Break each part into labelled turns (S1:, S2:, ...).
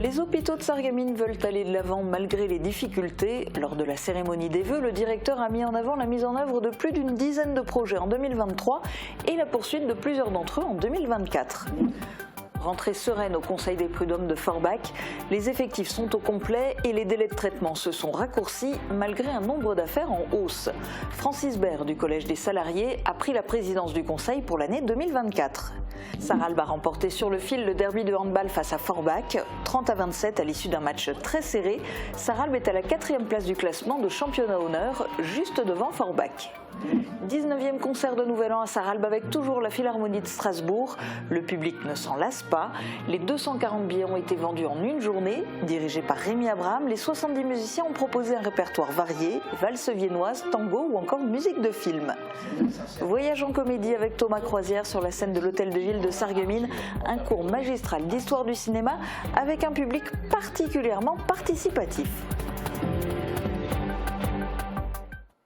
S1: Les hôpitaux de Sarreguemines veulent aller de l'avant malgré les difficultés. Lors de la cérémonie des vœux, le directeur a mis en avant la mise en œuvre de plus d'une dizaine de projets en 2023 et la poursuite de plusieurs d'entre eux en 2024. Rentrée sereine au Conseil des prud'hommes de Forbach, les effectifs sont au complet et les délais de traitement se sont raccourcis malgré un nombre d'affaires en hausse. Francis Baird du Collège des salariés a pris la présidence du Conseil pour l'année 2024. Sarralbe a remporté sur le fil le derby de handball face à Forbach, 30-27 à l'issue d'un match très serré. Sarralbe est à la 4e place du classement de championnat honneur, juste devant Forbach. 19e concert de Nouvel An à Sarralbe avec toujours la Philharmonie de Strasbourg. Le public ne s'en lasse pas. Les 240 billets ont été vendus en une journée. Dirigé par Rémi Abraham, les 70 musiciens ont proposé un répertoire varié, valse viennoise, tango ou encore musique de film. Voyage en comédie avec Thomas Croisière sur la scène de l'Hôtel de Ville de Sarreguemines, un cours magistral d'histoire du cinéma avec un public particulièrement participatif.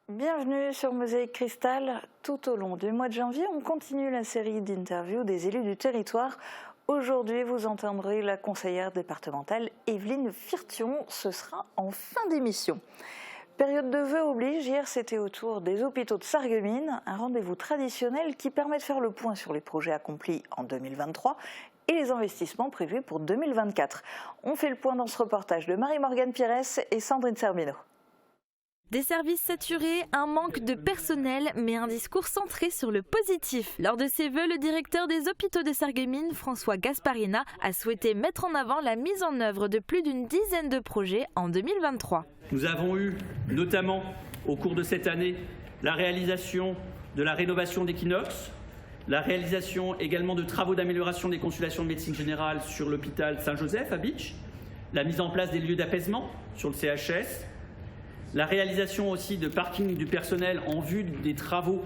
S1: Bienvenue sur Mosaïque Cristal. Tout au long du mois de janvier, on continue la série d'interviews des élus du territoire. Aujourd'hui, vous entendrez la conseillère départementale Evelyne Firtion. Ce sera en fin d'émission. Période de vœux oblige, hier c'était au tour des hôpitaux de Sarreguemines, un rendez-vous traditionnel qui permet de faire le point sur les projets accomplis en 2023 et les investissements prévus pour 2024. On fait le point dans ce reportage de Marie-Morgane Pires et Sandrine Serbino.
S2: Des services saturés, un manque de personnel, mais un discours centré sur le positif. Lors de ses vœux, le directeur des hôpitaux de Sarreguemines, François Gasparina, a souhaité mettre en avant la mise en œuvre de plus d'une dizaine de projets en 2023.
S3: Nous avons eu, notamment au cours de cette année, la réalisation de la rénovation d'Equinox, la réalisation également de travaux d'amélioration des consultations de médecine générale sur l'hôpital Saint-Joseph à Bitche, la mise en place des lieux d'apaisement sur le CHS, la réalisation aussi de parking du personnel en vue des travaux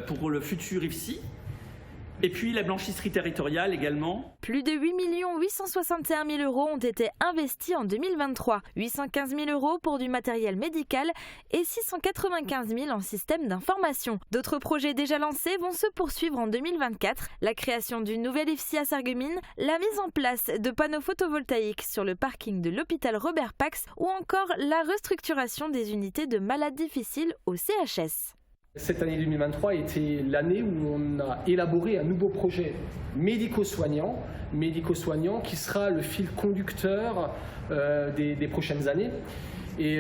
S3: pour le futur IFSI. Et puis la blanchisserie territoriale également.
S2: Plus de 8 861 000 € ont été investis en 2023. 815 000 € pour du matériel médical et 695 000 en système d'information. D'autres projets déjà lancés vont se poursuivre en 2024. La création d'une nouvelle IFSI à Sarreguemines, la mise en place de panneaux photovoltaïques sur le parking de l'hôpital Robert Pax ou encore la restructuration des unités de malades difficiles au CHS.
S4: Cette année 2023 était l'année où on a élaboré un nouveau projet médico-soignant qui sera le fil conducteur des prochaines années. Et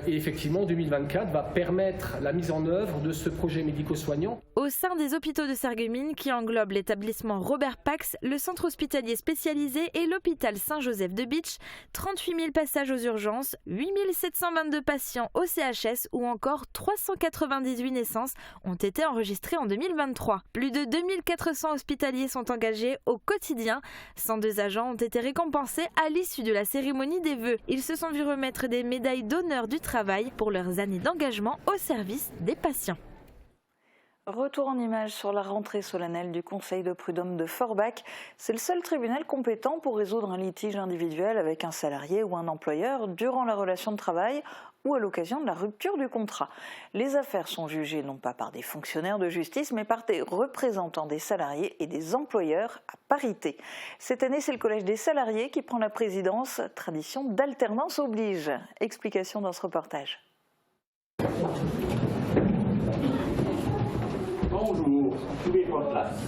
S4: effectivement, 2024 va permettre la mise en œuvre de ce projet médico-soignant.
S2: Au sein des hôpitaux de Sarreguemines, qui englobe l'établissement Robert Pax, le centre hospitalier spécialisé et l'hôpital Saint-Joseph de Bitche, 38 000 passages aux urgences, 8 722 patients au CHS ou encore 398 naissances ont été enregistrées en 2023. Plus de 2400 hospitaliers sont engagés au quotidien. 102 agents ont été récompensés à l'issue de la cérémonie des vœux. Ils se sont vus remettre des médailles d'honneur du travail pour leurs années d'engagement au service des patients.
S1: Retour en images sur la rentrée solennelle du Conseil de prud'hommes de Forbach. C'est le seul tribunal compétent pour résoudre un litige individuel avec un salarié ou un employeur durant la relation de travail ou à l'occasion de la rupture du contrat. Les affaires sont jugées non pas par des fonctionnaires de justice, mais par des représentants des salariés et des employeurs à parité. Cette année, c'est le Collège des salariés qui prend la présidence. Tradition d'alternance oblige. Explication dans ce reportage.
S5: Bonjour, trouvez votre place.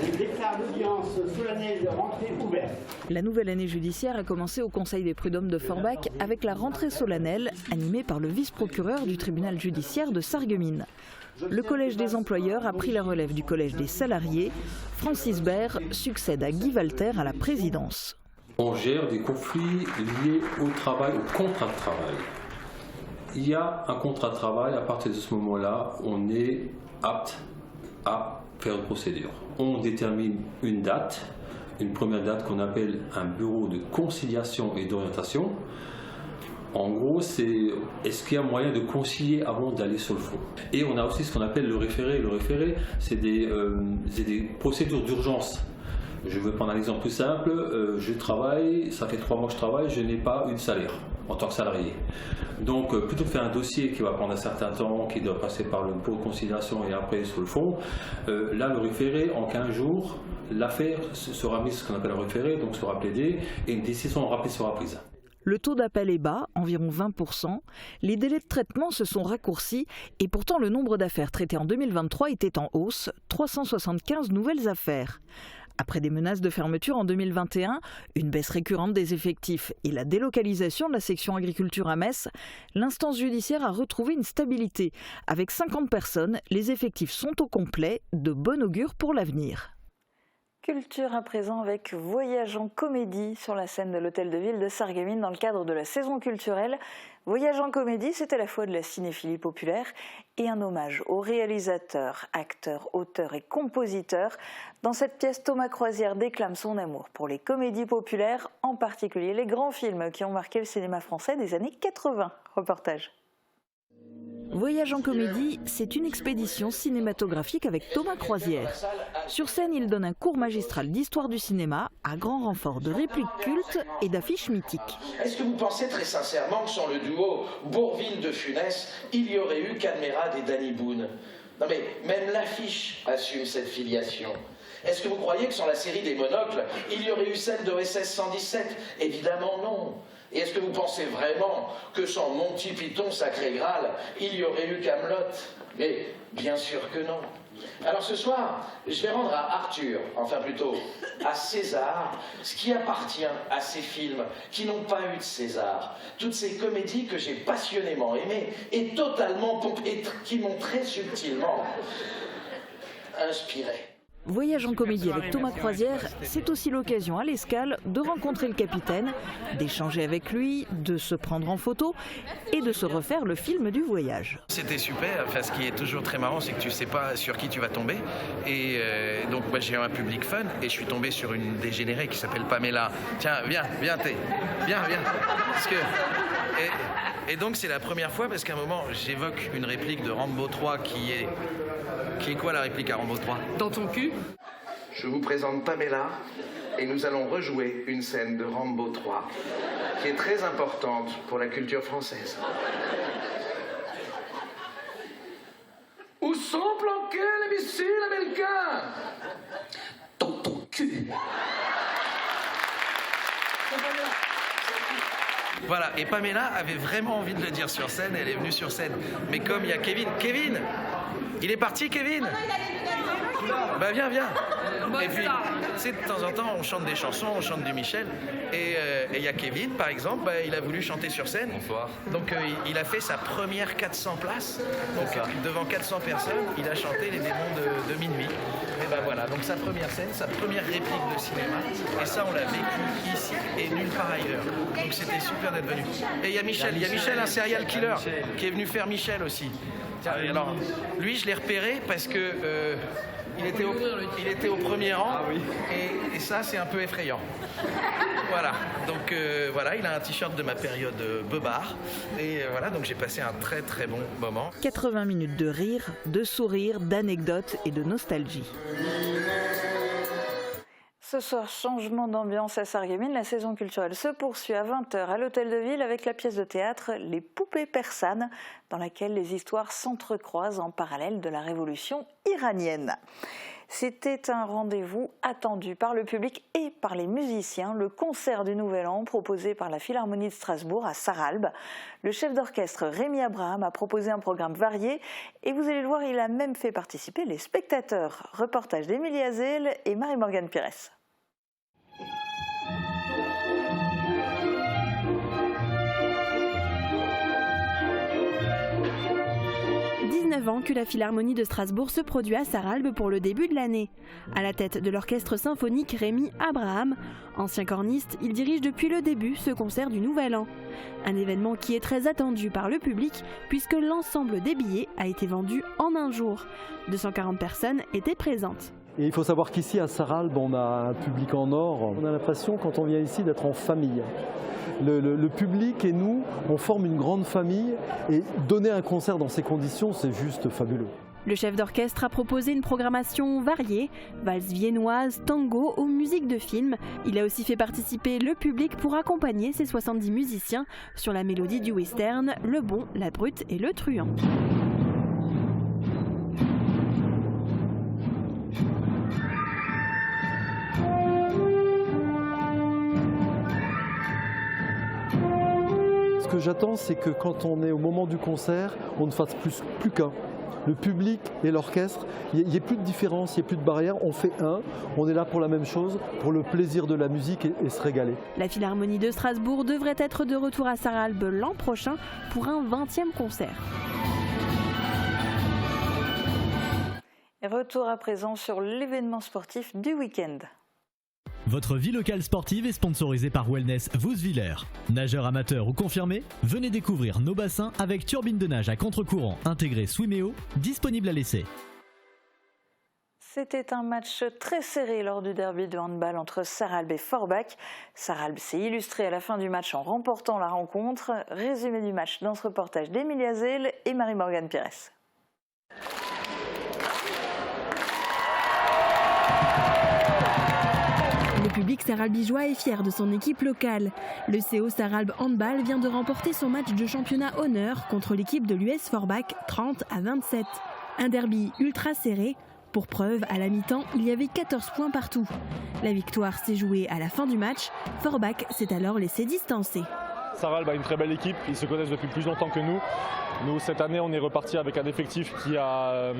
S5: Je déclare l'audience solennelle de rentrée ouverte.
S1: La nouvelle année judiciaire a commencé au Conseil des prud'hommes de Forbach avec la rentrée solennelle animée par le vice-procureur du tribunal judiciaire de Sarreguemines. Le Collège des employeurs a pris la relève du Collège des salariés. Francis Baird succède à Guy Walter à la présidence.
S6: On gère des conflits liés au travail, au contrat de travail. Il y a un contrat de travail, à partir de ce moment-là, on est apte à faire une procédure. On détermine une date, une première date qu'on appelle un bureau de conciliation et d'orientation. En gros, c'est est-ce qu'il y a moyen de concilier avant d'aller sur le fond. Et on a aussi ce qu'on appelle le référé. Le référé, c'est des procédures d'urgence. Je vais prendre un exemple tout simple. Je travaille, ça fait 3 mois que je travaille, je n'ai pas eu de salaire. en tant que salarié. Donc plutôt que faire un dossier qui va prendre un certain temps, qui doit passer par le pot de conciliation et après sur le fond, là le référé, en 15 jours, l'affaire sera mise ce qu'on appelle un référé, donc sera plaidée et une décision rapide sera prise.
S1: Le taux d'appel est bas, environ 20%. Les délais de traitement se sont raccourcis et pourtant le nombre d'affaires traitées en 2023 était en hausse, 375 nouvelles affaires. Après des menaces de fermeture en 2021, une baisse récurrente des effectifs et la délocalisation de la section agriculture à Metz, l'instance judiciaire a retrouvé une stabilité. Avec 50 personnes, les effectifs sont au complet, de bon augure pour l'avenir. Culture à présent avec Voyage en comédie sur la scène de l'Hôtel de Ville de Sarreguemines dans le cadre de la saison culturelle. Voyage en comédie, c'est à la fois de la cinéphilie populaire et un hommage aux réalisateurs, acteurs, auteurs et compositeurs. Dans cette pièce, Thomas Croisière déclame son amour pour les comédies populaires, en particulier les grands films qui ont marqué le cinéma français des années 80. Reportage. Voyage en comédie, c'est une expédition cinématographique avec Thomas Croisière. Sur scène, il donne un cours magistral d'histoire du cinéma à grand renfort de répliques cultes et d'affiches mythiques.
S7: Est-ce que vous pensez très sincèrement que sans le duo Bourvil de Funès, il y aurait eu Cadmerade et Danny Boone? Non mais même l'affiche assume cette filiation. Est-ce que vous croyez que sans la série des monocles, il y aurait eu celle d'OSS 117? Évidemment non. Et est-ce que vous pensez vraiment que sans Monty Python Sacré Graal, il y aurait eu Camelot? Mais bien sûr que non. Alors ce soir, je vais rendre à Arthur, enfin plutôt à César, ce qui appartient à ces films qui n'ont pas eu de César. Toutes ces comédies que j'ai passionnément aimées et totalement et qui m'ont très subtilement inspiré.
S1: Voyage en comédie avec Thomas Croisière, c'est aussi l'occasion à l'Escale de rencontrer le capitaine, d'échanger avec lui, de se prendre en photo et de se refaire le film du voyage.
S8: C'était super, enfin, ce qui est toujours très marrant, c'est que tu ne sais pas sur qui tu vas tomber. Et donc moi, j'ai un public fun et je suis tombé sur une dégénérée qui s'appelle Pamela. Tiens, viens. Parce que... Et donc c'est la première fois parce qu'à un moment j'évoque une réplique de Rambo 3 qui est quoi la réplique à Rambo 3?
S9: Dans ton cul.
S7: Je vous présente Pamela et nous allons rejouer une scène de Rambo 3 qui est très importante pour la culture française. Où sont planqués les missiles américains?
S9: Dans ton cul.
S8: Voilà, et Pamela avait vraiment envie de le dire sur scène, elle est venue sur scène. Mais comme il y a Kevin, il est parti Kevin? Bah viens. Et puis, tu sais, de temps en temps, on chante des chansons, on chante du Michel. Et il y a Kevin, par exemple, il a voulu chanter sur scène. Bonsoir. Donc il a fait sa première 400 places. Donc devant 400 personnes, il a chanté Les démons de minuit. Et ben voilà, donc sa première scène, sa première réplique de cinéma. Et ça, on l'a vécu ici et nulle part ailleurs. Donc c'était super d'être venu. Et il y a Michel, un serial killer, qui est venu faire Michel aussi. Alors, lui, je l'ai repéré parce que... il était au premier rang, et ça c'est un peu effrayant. Voilà, donc voilà, il a un t-shirt de ma période beubare, et voilà, donc j'ai passé un très très bon moment.
S1: 80 minutes de rire, de sourires, d'anecdotes et de nostalgie. Ce soir, changement d'ambiance à Sarreguemines. La saison culturelle se poursuit à 20h à l'Hôtel de Ville avec la pièce de théâtre Les Poupées persanes, dans laquelle les histoires s'entrecroisent en parallèle de la révolution iranienne. C'était un rendez-vous attendu par le public et par les musiciens, le concert du Nouvel An proposé par la Philharmonie de Strasbourg à Sarralbe. Le chef d'orchestre Rémi Abraham a proposé un programme varié et vous allez le voir, il a même fait participer les spectateurs. Reportage d'Émilie Hazel et Marie-Morgane Pires.
S2: 19 ans que la Philharmonie de Strasbourg se produit à Sarralbe pour le début de l'année. À la tête de l'orchestre symphonique Rémi Abraham, ancien corniste, il dirige depuis le début ce concert du Nouvel An. Un événement qui est très attendu par le public puisque l'ensemble des billets a été vendu en un jour. 240 personnes étaient présentes.
S10: Et il faut savoir qu'ici à Sarralbe, on a un public en or. On a l'impression quand on vient ici d'être en famille. Le public et nous, on forme une grande famille et donner un concert dans ces conditions, c'est juste fabuleux.
S11: Le chef d'orchestre a proposé une programmation variée, valse viennoise, tango ou musique de film. Il a aussi fait participer le public pour accompagner ses 70 musiciens sur la mélodie du western, le bon, la brute et le truand.
S10: Ce que j'attends, c'est que quand on est au moment du concert, on ne fasse plus qu'un. Le public et l'orchestre, il n'y ait plus de différence, il n'y ait plus de barrière, on fait un, on est là pour la même chose, pour le plaisir de la musique et se régaler.
S11: La Philharmonie de Strasbourg devrait être de retour à Sarralbe l'an prochain pour un 20e concert.
S1: Retour à présent sur l'événement sportif du week-end.
S12: Votre vie locale sportive est sponsorisée par Wellness Vouswiller. Nageurs amateurs ou confirmés, venez découvrir nos bassins avec turbine de nage à contre-courant intégrée Swimeo, disponible à l'essai.
S1: C'était un match très serré lors du derby de handball entre Sarralbe et Forbach. Sarralbe s'est illustré à la fin du match en remportant la rencontre. Résumé du match dans ce reportage d'Emilia Zell et Marie-Morgane Pires.
S11: Le public sarralbigeois est fier de son équipe locale. Le CO Sarralbe Handball vient de remporter son match de championnat honneur contre l'équipe de l'US Forbach 30-27. Un derby ultra serré. Pour preuve, à la mi-temps, il y avait 14 points partout. La victoire s'est jouée à la fin du match. Forbach s'est alors laissé distancer.
S13: Sarralbe a une très belle équipe, ils se connaissent depuis plus longtemps que nous. Nous, cette année, on est reparti avec un effectif qui a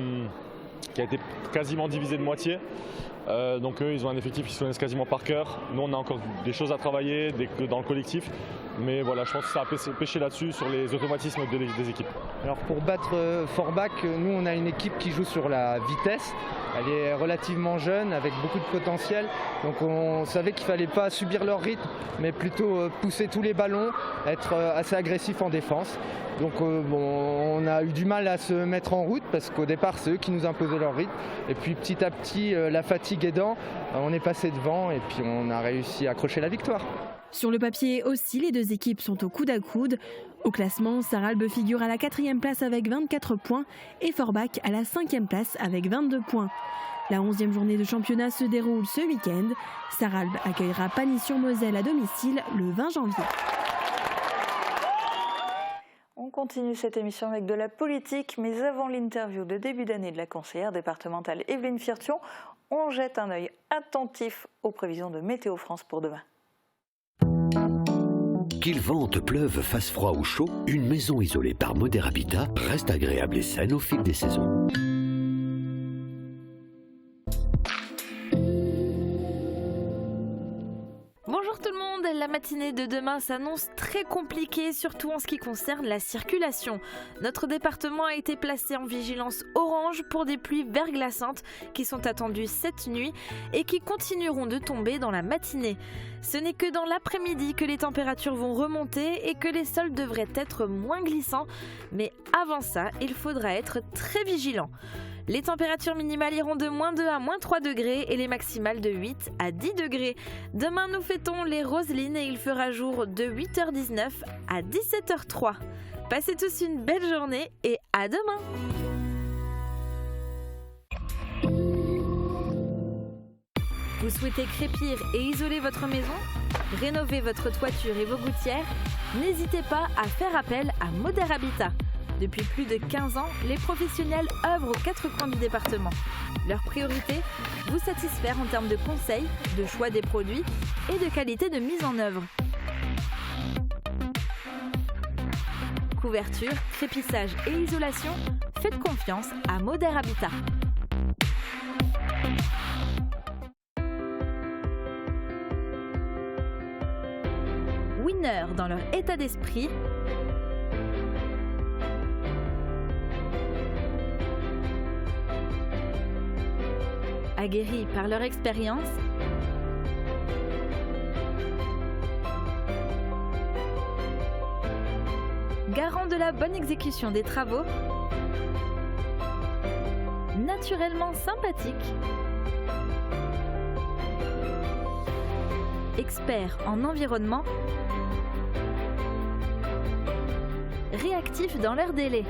S13: été quasiment divisé de moitié. Donc eux, ils ont un effectif qui se connaissent quasiment par cœur. Nous, on a encore des choses à travailler dans le collectif. Mais voilà, je pense que ça a pêché là-dessus, sur les automatismes des équipes.
S14: Alors pour battre Forbach, nous, on a une équipe qui joue sur la vitesse. Elle est relativement jeune, avec beaucoup de potentiel. Donc on savait qu'il ne fallait pas subir leur rythme, mais plutôt pousser tous les ballons, être assez agressif en défense. Donc on a eu du mal à se mettre en route parce qu'au départ c'est eux qui nous imposaient leur rythme. Et puis petit à petit, la fatigue aidant, on est passé devant et puis on a réussi à accrocher la victoire.
S11: Sur le papier aussi, les deux équipes sont au coude à coude. Au classement, Sarralbe figure à la 4e place avec 24 points et Forbach à la 5e place avec 22 points. La 11e journée de championnat se déroule ce week-end. Sarralbe accueillera Pagny-sur-Moselle à domicile le 20 janvier.
S1: On continue cette émission avec de la politique, mais avant l'interview de début d'année de la conseillère départementale Evelyne Firtion, on jette un œil attentif aux prévisions de Météo France pour demain.
S15: Qu'il vente, pleuve, fasse froid ou chaud, une maison isolée par Moder Habitat reste agréable et saine au fil des saisons.
S2: Bonjour tout le monde, la matinée de demain s'annonce très compliquée, surtout en ce qui concerne la circulation. Notre département a été placé en vigilance orange pour des pluies verglaçantes qui sont attendues cette nuit et qui continueront de tomber dans la matinée. Ce n'est que dans l'après-midi que les températures vont remonter et que les sols devraient être moins glissants, mais avant ça, il faudra être très vigilant. Les températures minimales iront de -2 à -3 degrés et les maximales de 8 à 10 degrés. Demain, nous fêtons les Roselines et il fera jour de 8h19 à 17h03. Passez tous une belle journée et à demain! Vous souhaitez crépir et isoler votre maison? Rénover votre toiture et vos gouttières? N'hésitez pas à faire appel à Moder Habitat. Depuis plus de 15 ans, les professionnels œuvrent aux 4 coins du département. Leur priorité, vous satisfaire en termes de conseils, de choix des produits et de qualité de mise en œuvre. Couverture, crépissage et isolation, faites confiance à Moder Habitat. Winner dans leur état d'esprit, aguerris par leur expérience, garant de la bonne exécution des travaux, naturellement sympathique, expert en environnement, réactif dans leurs délais.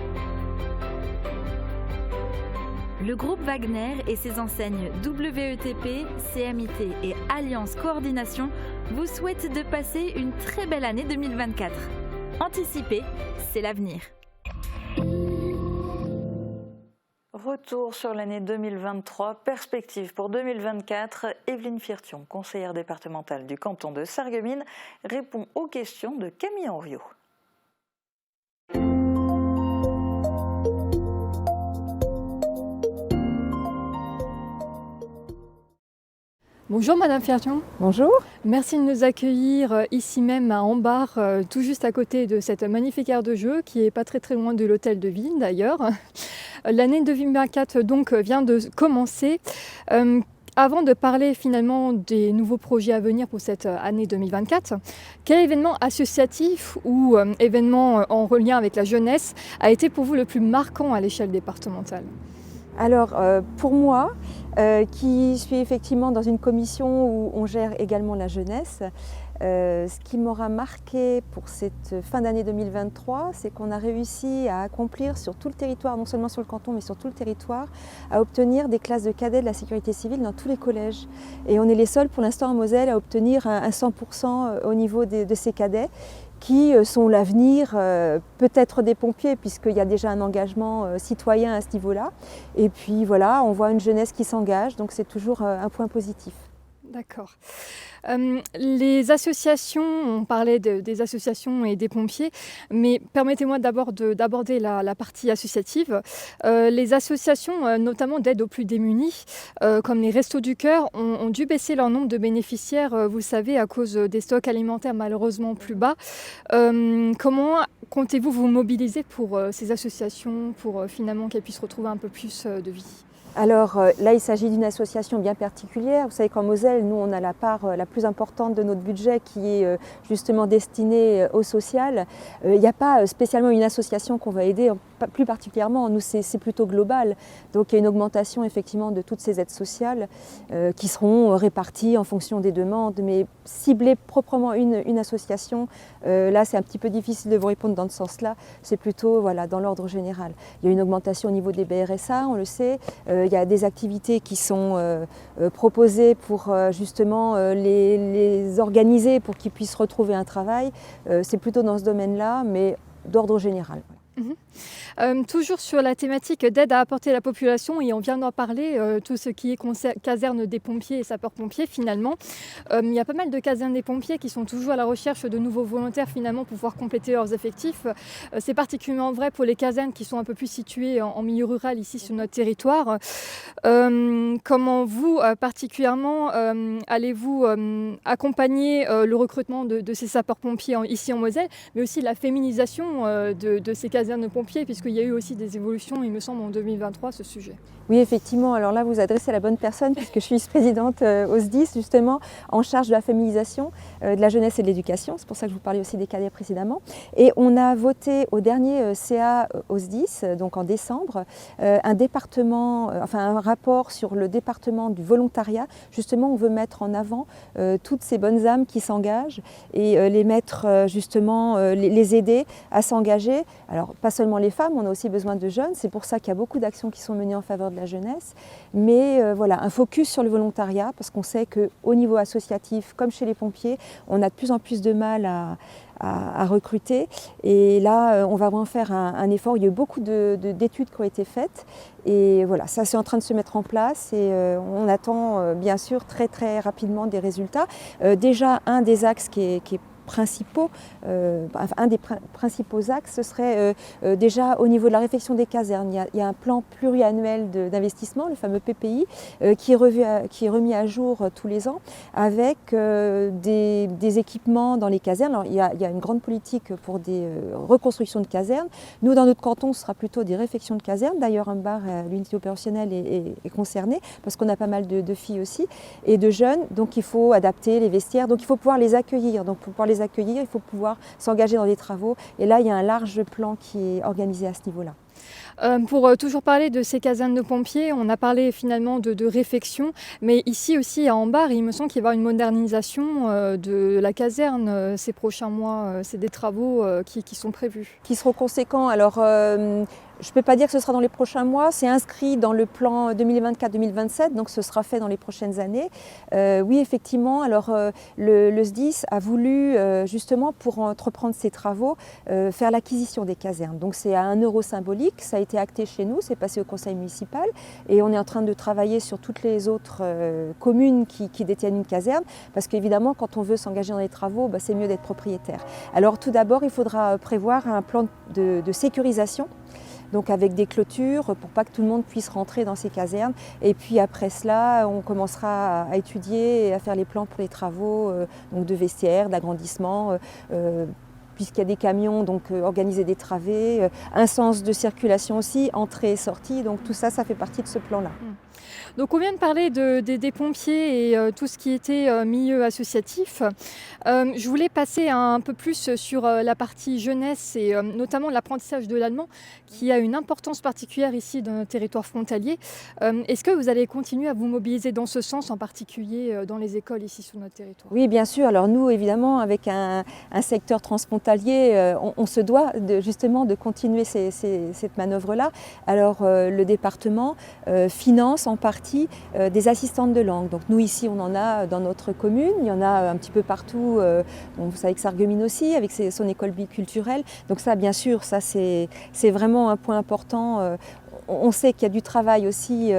S2: Le groupe Wagner et ses enseignes WETP, CMIT et Alliance Coordination vous souhaitent de passer une très belle année 2024. Anticiper, c'est l'avenir.
S1: Retour sur l'année 2023, perspective pour 2024. Evelyne Firtion, conseillère départementale du canton de Sarreguemines, répond aux questions de Camille Henriot.
S16: Bonjour Madame Firtion.
S17: Bonjour.
S16: Merci de nous accueillir ici même à Ambar, tout juste à côté de cette magnifique aire de jeu qui est pas très loin de l'hôtel de ville d'ailleurs. L'année 2024 donc vient de commencer. Avant de parler finalement des nouveaux projets à venir pour cette année 2024, quel événement associatif ou événement en lien avec la jeunesse a été pour vous le plus marquant à l'échelle départementale ?
S17: Alors pour moi, qui suis effectivement dans une commission où on gère également la jeunesse, ce qui m'aura marqué pour cette fin d'année 2023, c'est qu'on a réussi à accomplir sur tout le territoire, non seulement sur le canton mais sur tout le territoire, à obtenir des classes de cadets de la sécurité civile dans tous les collèges. Et on est les seuls pour l'instant en Moselle à obtenir un 100% au niveau de ces cadets, qui sont l'avenir peut-être des pompiers, puisqu'il y a déjà un engagement citoyen à ce niveau-là. Et puis voilà, on voit une jeunesse qui s'engage, donc c'est toujours un point positif.
S16: D'accord. Les associations, on parlait des associations et des pompiers, mais permettez-moi d'abord d'aborder la partie associative. Les associations, notamment d'aide aux plus démunis, comme les Restos du Cœur, ont dû baisser leur nombre de bénéficiaires, vous le savez, à cause des stocks alimentaires malheureusement plus bas. Comment comptez-vous vous mobiliser pour ces associations, pour finalement qu'elles puissent retrouver un peu plus de vie ?
S17: Alors là, il s'agit d'une association bien particulière. Vous savez qu'en Moselle, nous, on a la part la plus importante de notre budget qui est justement destinée au social. Il n'y a pas spécialement une association qu'on va aider, plus particulièrement. Nous, c'est plutôt global. Donc il y a une augmentation effectivement de toutes ces aides sociales qui seront réparties en fonction des demandes. Mais cibler proprement une association, là, c'est un petit peu difficile de vous répondre dans ce sens-là. C'est plutôt voilà, dans l'ordre général. Il y a une augmentation au niveau des BRSA, on le sait. Il y a des activités qui sont proposées pour justement les organiser pour qu'ils puissent retrouver un travail. C'est plutôt dans ce domaine-là, mais d'ordre général.
S16: Toujours sur la thématique d'aide à apporter à la population, et on vient d'en parler, tout ce qui est caserne des pompiers et sapeurs-pompiers finalement. Il y a pas mal de casernes des pompiers qui sont toujours à la recherche de nouveaux volontaires finalement pour pouvoir compléter leurs effectifs. C'est particulièrement vrai pour les casernes qui sont un peu plus situées en milieu rural ici sur notre territoire. Comment vous particulièrement allez-vous accompagner le recrutement de ces sapeurs-pompiers ici en Moselle, mais aussi la féminisation de ces casernes de pompiers, puisqu'il y a eu aussi des évolutions, il me semble, en 2023 ce sujet.
S17: Oui, effectivement. Alors là, vous adressez à la bonne personne puisque je suis vice-présidente au SDIS, justement, en charge de la féminisation, de la jeunesse et de l'éducation. C'est pour ça que je vous parlais aussi des cadets précédemment. Et on a voté au dernier CA au SDIS, donc en décembre, un rapport sur le département du volontariat. Justement, on veut mettre en avant toutes ces bonnes âmes qui s'engagent et les mettre justement, les aider à s'engager. Alors, pas seulement les femmes, on a aussi besoin de jeunes. C'est pour ça qu'il y a beaucoup d'actions qui sont menées en faveur de la jeunesse, mais voilà, un focus sur le volontariat, parce qu'on sait qu'au niveau associatif, comme chez les pompiers, on a de plus en plus de mal à recruter, et là on va vraiment faire un effort. Il y a eu beaucoup d'études qui ont été faites, et voilà, ça c'est en train de se mettre en place, et on attend bien sûr très très rapidement des résultats. Déjà, un des axes qui est principaux, un des principaux axes, ce serait déjà au niveau de la réfection des casernes. Il y a un plan pluriannuel d'investissement, le fameux PPI, qui est remis à jour tous les ans, avec des équipements dans les casernes. Alors, il y a une grande politique pour des reconstructions de casernes. Nous, dans notre canton, ce sera plutôt des réfections de casernes. D'ailleurs, Ambar, l'unité opérationnelle, est concernée, parce qu'on a pas mal de filles aussi, et de jeunes. Donc, il faut adapter les vestiaires. Donc, il faut pouvoir les accueillir. Donc, pour pouvoir les accueillir, il faut pouvoir s'engager dans des travaux. Et là, il y a un large plan qui est organisé à ce niveau-là.
S16: Pour toujours parler de ces casernes de pompiers, on a parlé finalement de réfection, mais ici aussi à Ambar, il me semble qu'il va y avoir une modernisation de la caserne ces prochains mois. C'est des travaux qui sont prévus.
S17: Qui seront conséquents. Alors, Je ne peux pas dire que ce sera dans les prochains mois, c'est inscrit dans le plan 2024-2027, donc ce sera fait dans les prochaines années. Oui, effectivement, alors le SDIS a voulu, justement, pour entreprendre ces travaux, faire l'acquisition des casernes. Donc c'est à 1 € symbolique, ça a été acté chez nous, c'est passé au conseil municipal, et on est en train de travailler sur toutes les autres communes qui détiennent une caserne, parce qu'évidemment, quand on veut s'engager dans les travaux, c'est mieux d'être propriétaire. Alors tout d'abord, il faudra prévoir un plan de sécurisation, donc avec des clôtures pour pas que tout le monde puisse rentrer dans ces casernes. Et puis après cela, on commencera à étudier et à faire les plans pour les travaux donc de vestiaires, d'agrandissement, puisqu'il y a des camions, donc organiser des travées, un sens de circulation aussi, entrée et sortie. Donc tout ça, ça fait partie de ce plan-là.
S16: Donc on vient de parler des pompiers et tout ce qui était milieu associatif. Je voulais passer un peu plus sur la partie jeunesse et notamment l'apprentissage de l'allemand qui a une importance particulière ici dans notre territoire frontalier. Est-ce que vous allez continuer à vous mobiliser dans ce sens, en particulier dans les écoles ici sur notre territoire?
S17: Oui, bien sûr. Alors nous, évidemment, avec un secteur transfrontalier, on se doit justement de continuer cette manœuvre-là. Alors le département finance en partie des assistantes de langue. Donc nous ici on en a dans notre commune, il y en a un petit peu partout, vous savez que Sarreguemines aussi avec son école biculturelle. Donc ça bien sûr, ça c'est vraiment un point important. On sait qu'il y a du travail aussi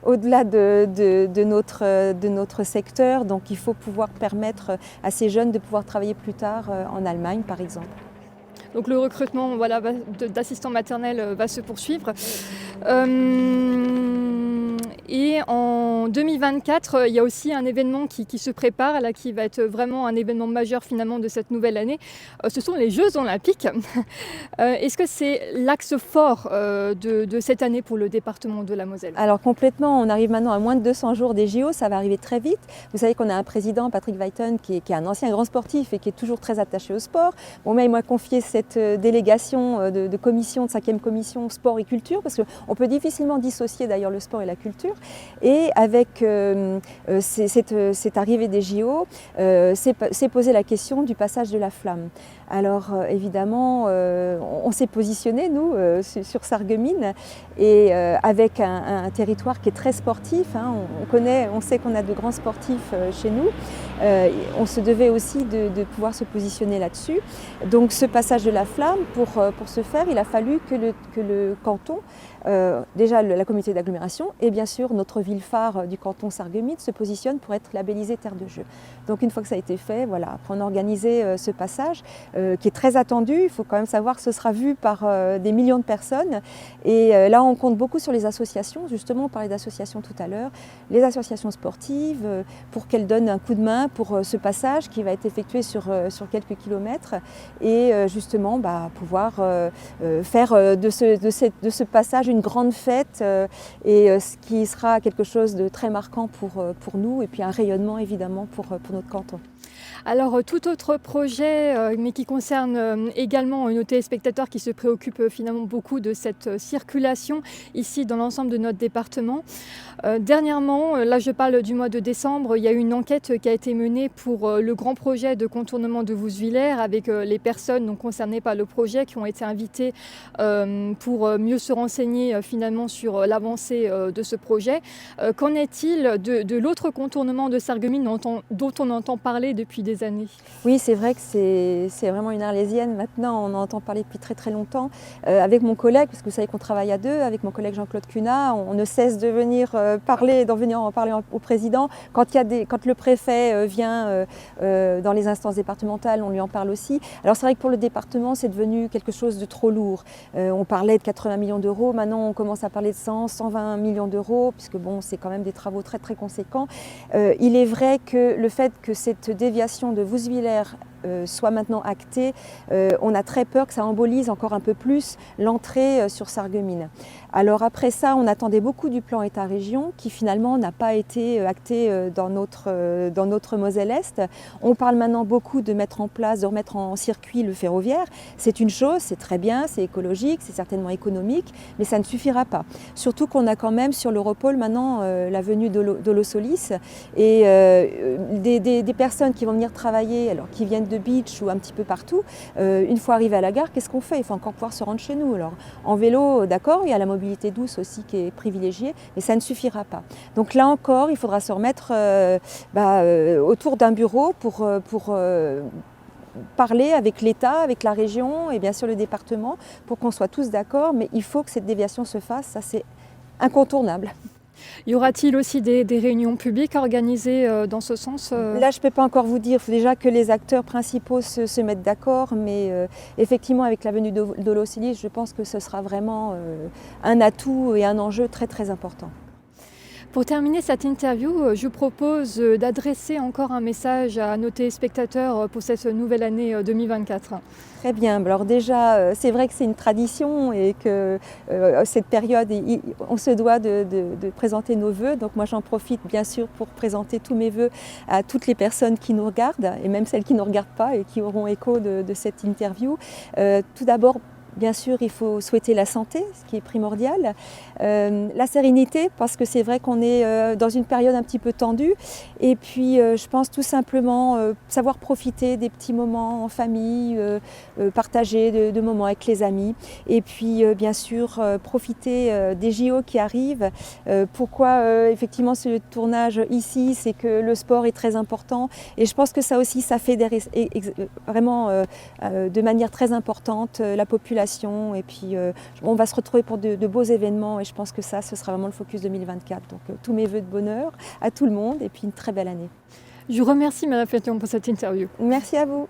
S17: au-delà de notre secteur, donc il faut pouvoir permettre à ces jeunes de pouvoir travailler plus tard en Allemagne par exemple.
S16: Donc le recrutement d'assistants maternels va se poursuivre. Et en 2024, il y a aussi un événement qui se prépare, là, qui va être vraiment un événement majeur finalement de cette nouvelle année. Ce sont les Jeux Olympiques. Est-ce que c'est l'axe fort de cette année pour le département de la Moselle?
S17: Alors complètement, on arrive maintenant à moins de 200 jours des JO, ça va arriver très vite. Vous savez qu'on a un président, Patrick Weiten, qui est un ancien grand sportif et qui est toujours très attaché au sport. Bon, il m'a confié cette délégation de commission, de 5e commission sport et culture, parce qu'on peut difficilement dissocier d'ailleurs le sport et la culture. Et avec cette arrivée des JO, s'est posé la question du passage de la flamme. Alors évidemment, on s'est positionné, nous, sur Sarreguemines, et avec un territoire qui est très sportif. Hein, on sait qu'on a de grands sportifs chez nous. On se devait aussi de pouvoir se positionner là-dessus. Donc ce passage de la flamme, pour ce faire, il a fallu que le canton, déjà la communauté d'agglomération et bien sûr notre ville phare du canton Sarreguemines se positionne pour être labellisée terre de jeu. Donc une fois que ça a été fait, voilà, après on a organisé ce passage qui est très attendu. Il faut quand même savoir que ce sera vu par des millions de personnes. Et là on compte beaucoup sur les associations, justement on parlait d'associations tout à l'heure, les associations sportives pour qu'elles donnent un coup de main pour ce passage qui va être effectué sur quelques kilomètres et justement pouvoir faire de ce passage une grande fête et ce qui sera quelque chose de très marquant pour nous et puis un rayonnement évidemment pour notre canton.
S16: Alors tout autre projet, mais qui concerne également nos téléspectateurs qui se préoccupent finalement beaucoup de cette circulation ici dans l'ensemble de notre département. Dernièrement, là je parle du mois de décembre, il y a eu une enquête qui a été menée pour le grand projet de contournement de Vousvillers avec les personnes concernées par le projet qui ont été invitées pour mieux se renseigner finalement sur l'avancée de ce projet. Qu'en est-il de l'autre contournement de Sarreguemines dont on entend parler depuis des années?
S17: Oui, c'est vrai que c'est vraiment une arlésienne. Maintenant, on en entend parler depuis très très longtemps. Avec mon collègue, parce que vous savez qu'on travaille à deux, avec mon collègue Jean-Claude Cunat, on ne cesse de venir en parler au président. Quand le préfet vient dans les instances départementales, on lui en parle aussi. Alors c'est vrai que pour le département, c'est devenu quelque chose de trop lourd. On parlait de 80 millions d'euros, maintenant on commence à parler de 100, 120 millions d'euros, puisque bon, c'est quand même des travaux très très conséquents. Il est vrai que le fait que cette déviation de Vousvillers soit maintenant actée, on a très peur que ça embolise encore un peu plus l'entrée sur Sarreguemines. Alors après ça, on attendait beaucoup du plan État-région qui finalement n'a pas été acté dans notre Moselle-Est. On parle maintenant beaucoup de remettre en circuit le ferroviaire. C'est une chose, c'est très bien, c'est écologique, c'est certainement économique, mais ça ne suffira pas. Surtout qu'on a quand même sur l'Europole maintenant la venue d'Holosolis et des personnes qui vont venir travailler, alors qui viennent de Beach ou un petit peu partout, une fois arrivés à la gare, qu'est-ce qu'on fait? Il faut encore pouvoir se rendre chez nous. Alors, en vélo, d'accord, il y a la mobilité douce aussi qui est privilégiée, mais ça ne suffira pas. Donc là encore, il faudra se remettre autour d'un bureau pour parler avec l'État, avec la région et bien sûr le département pour qu'on soit tous d'accord, mais il faut que cette déviation se fasse, ça c'est incontournable.
S16: Y aura-t-il aussi des réunions publiques organisées dans ce sens
S17: Là, je ne peux pas encore vous dire. Il faut déjà que les acteurs principaux se mettent d'accord. Mais effectivement, avec la venue d'Holosolis, je pense que ce sera vraiment un atout et un enjeu très très important.
S16: Pour terminer cette interview, je vous propose d'adresser encore un message à nos téléspectateurs pour cette nouvelle année 2024.
S17: Très bien. Alors déjà, c'est vrai que c'est une tradition et que cette période, on se doit de présenter nos vœux. Donc moi, j'en profite bien sûr pour présenter tous mes vœux à toutes les personnes qui nous regardent et même celles qui ne nous regardent pas et qui auront écho de cette interview. Tout d'abord, bien sûr, il faut souhaiter la santé, ce qui est primordial, la sérénité, parce que c'est vrai qu'on est dans une période un petit peu tendue, et puis je pense tout simplement savoir profiter des petits moments en famille, partager de moments avec les amis, et puis bien sûr profiter des JO qui arrivent. Pourquoi effectivement ce tournage ici, c'est que le sport est très important, et je pense que ça aussi, ça fédère vraiment de manière très importante la population. Et puis on va se retrouver pour de beaux événements et je pense que ça, ce sera vraiment le focus 2024. Donc tous mes vœux de bonheur à tout le monde et puis une très belle année.
S16: Je vous remercie Madame Pétion pour cette interview.
S17: Merci à vous.